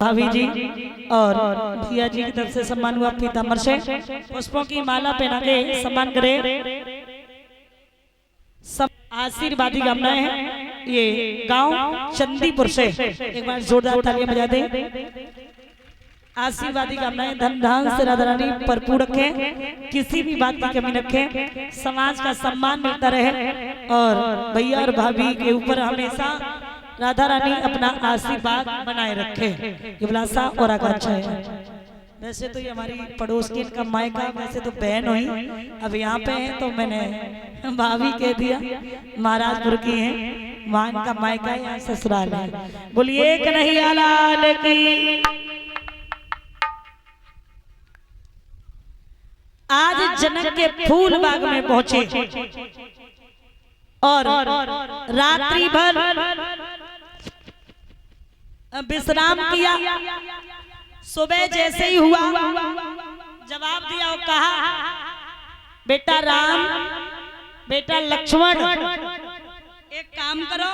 भाभी जी और भैया जी की तरफ से सम्मान हुआ पीताम्बर से पुष्पों की माला पहना के सम्मान करे। आशीर्वादी कामनाएं हैं। ये गांव चंदीपुर से एक बार जोरदार तालियां बजा दे। आशीर्वादी कामनाएं धन धान से राधा रानी भरपूर रखे, किसी भी बात की कमी रखे, समाज का सम्मान मिलता रहे और भैया और भाभी के ऊपर हमेशा राधा रानी अपना आशीर्वाद बनाए रखे। ये बुलासा और आकांक्षा है। वैसे तो ये हमारी पड़ोस की इनका मायका, वैसे तो बहन हुई, अब यहाँ पे है तो मैंने भाभी कह दिया। महाराजपुर की है, वहाँ इनका मायका यहाँ ससुराल है। बोलिए कन्हैया लाल की। आज जनक के फूल बाग में पहुंचे और रात्रि भर विश्राम किया। सुबह जैसे ही हुआ जवाब दिया और कहा, बेटा राम, बेटा लक्ष्मण, एक काम करो,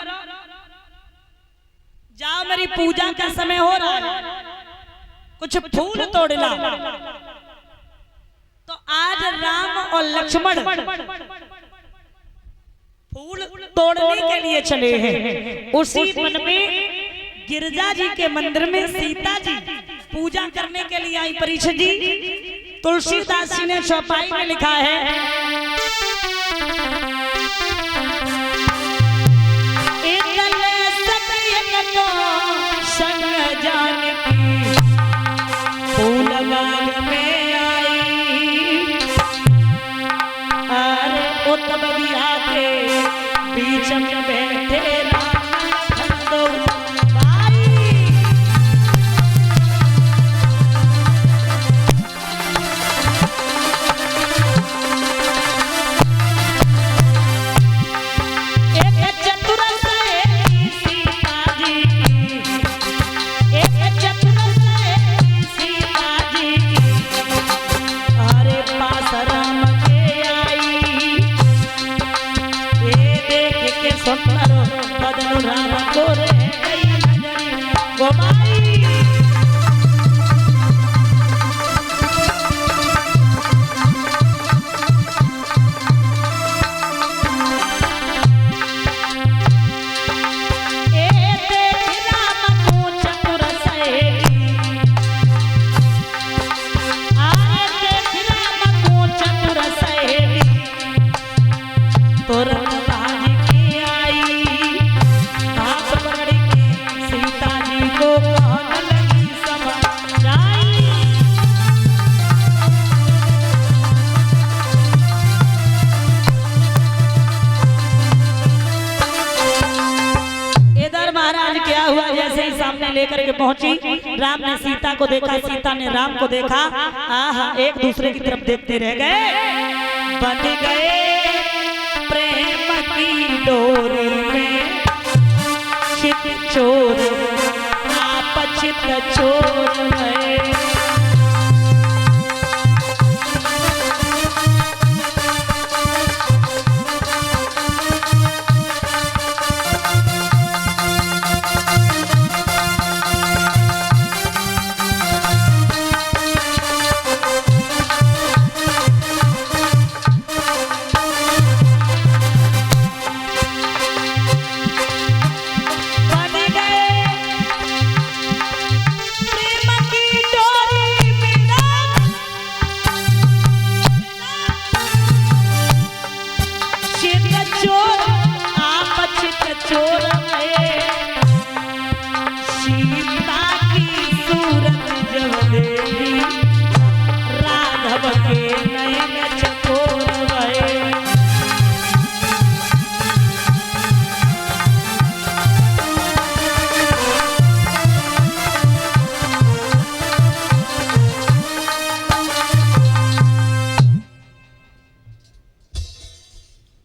जाओ मेरी पूजा का समय हो रहा है, कुछ फूल तोड़ ला। तो आज राम और लक्ष्मण फूल तोड़ने के लिए चले हैं। उसी मन में गिरजा जी के मंदिर में सीता जी पूजा करने के लिए आई। परीक्षित जी, तुलसीदास जी ने चौपाई में लिखा है, संग जानकी फूल बाग में आई, अरे ओ तब बगिया के बीच में बैठे लेकर के पहुंची। राम ने सीता को देखा, सीता ने राम को देखा, आहा एक दूसरे की तरफ देखते रह गए। बन गए प्रेम की डोरी में चित चोर, आप चित चोर है।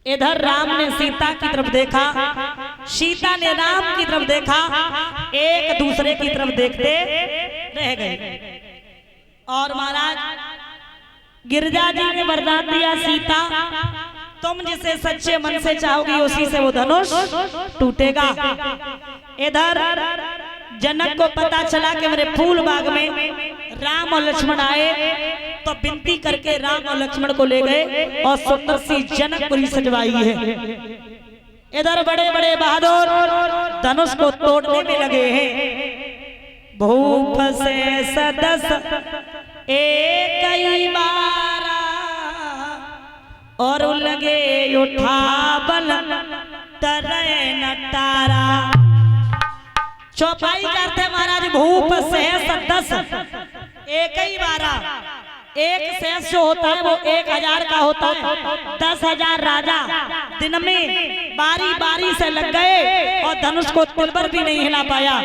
इधर राम ने सीता की तरफ देखा, सीता ने राम की तरफ देखा, एक दूसरे की तरफ देखते रह गए। और महाराज गिरजा जी ने वरदान दिया, सीता तुम जिसे सच्चे मन से चाहोगी उसी से वो धनुष टूटेगा। इधर जनक को पता चला कि मेरे फूल बाग में राम और लक्ष्मण आए, तो विनती करके राम और लक्ष्मण को ले गए और सुंदर सी जनकपुरी सजवाई है। इधर बड़े बड़े बहादुर धनुष को तोड़ने में लगे हैं। भूप से सदस एक ही बारा और लगे उठा बल तरे न तारा। चौपाई करते महाराज भूप से सदस एक ही बारा। एक शेष जो होता है वो 1000 का होता है। 10,000 राजा दिन में बारी बारी से लग गए और धनुष को तिलबर भी नहीं हिला पाया।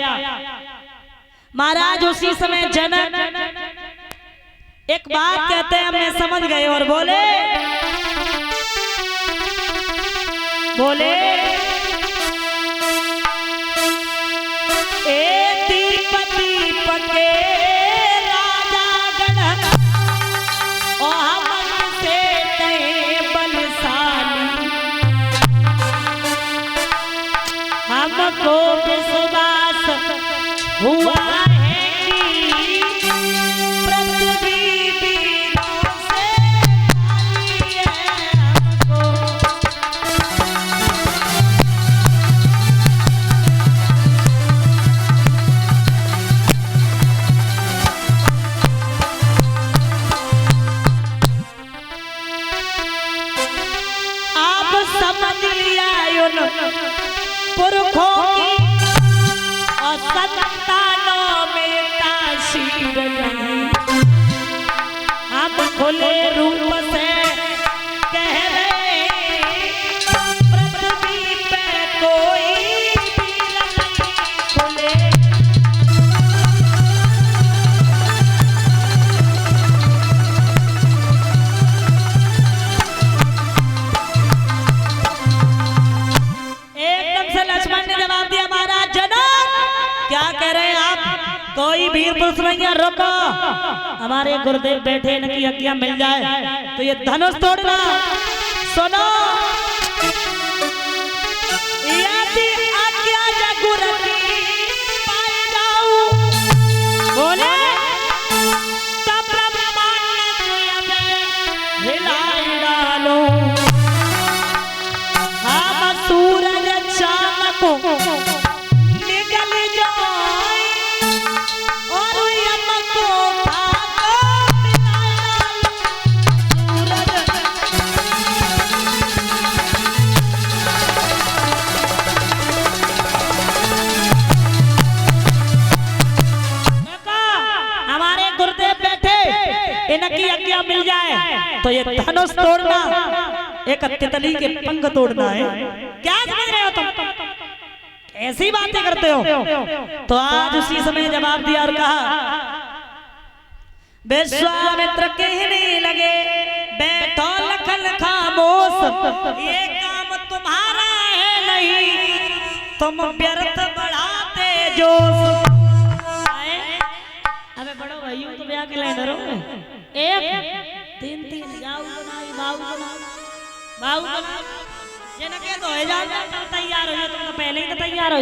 महाराज उसी समय जनक एक बात कहते हैं, हमने समझ गए और बोले बोले ए दीप दीप के राजा गण और हमन से कहे बलशाली, हमको विश्वास हुआ पुरखों की और संतानों में तासीर नहीं। हम खुले रूप से कह रहे पृथ्वी पे कोई वीर नहीं खुले। लक्ष्मण ने जवाब दिया, महाराज जनक क्या कह रहे हैं आप? कोई वीर पुरुष नहीं है, रुको। हमारे गुरुदेव बैठे, इनकी आज्ञा मिल जाए तो ये धनुष तोड़ना। सुनो, यदि आज्ञा जगुरु की पाई जाऊं, बोले तब ब्रह्मांड हिलाई डालो। हम सूरज निकल जाए और यमको हमारे गुरुदेव बैठे, इनकी आज्ञा मिल जाए तो ये धनुष तोड़ना, एक तितली के पंख तोड़ना है। क्या समझ रहे हो तुम? ऐसी बातें करते हो? तो आज उसी समय जवाब दिया और कहा, विश्वामित्र कहने लगे बैठो लखन खामोश, ये काम तुम्हारा है नहीं, तुम व्यर्थ बढ़ाते जोश। अबे बड़ो भाइयों तो ब्याह के लाइन डरो, एक 3 जाऊ बनाई बाऊ बनाओ बाऊ बनाओ, ये न कह दो तैयार हो, तुम तो पहले ही तो तैयार हो।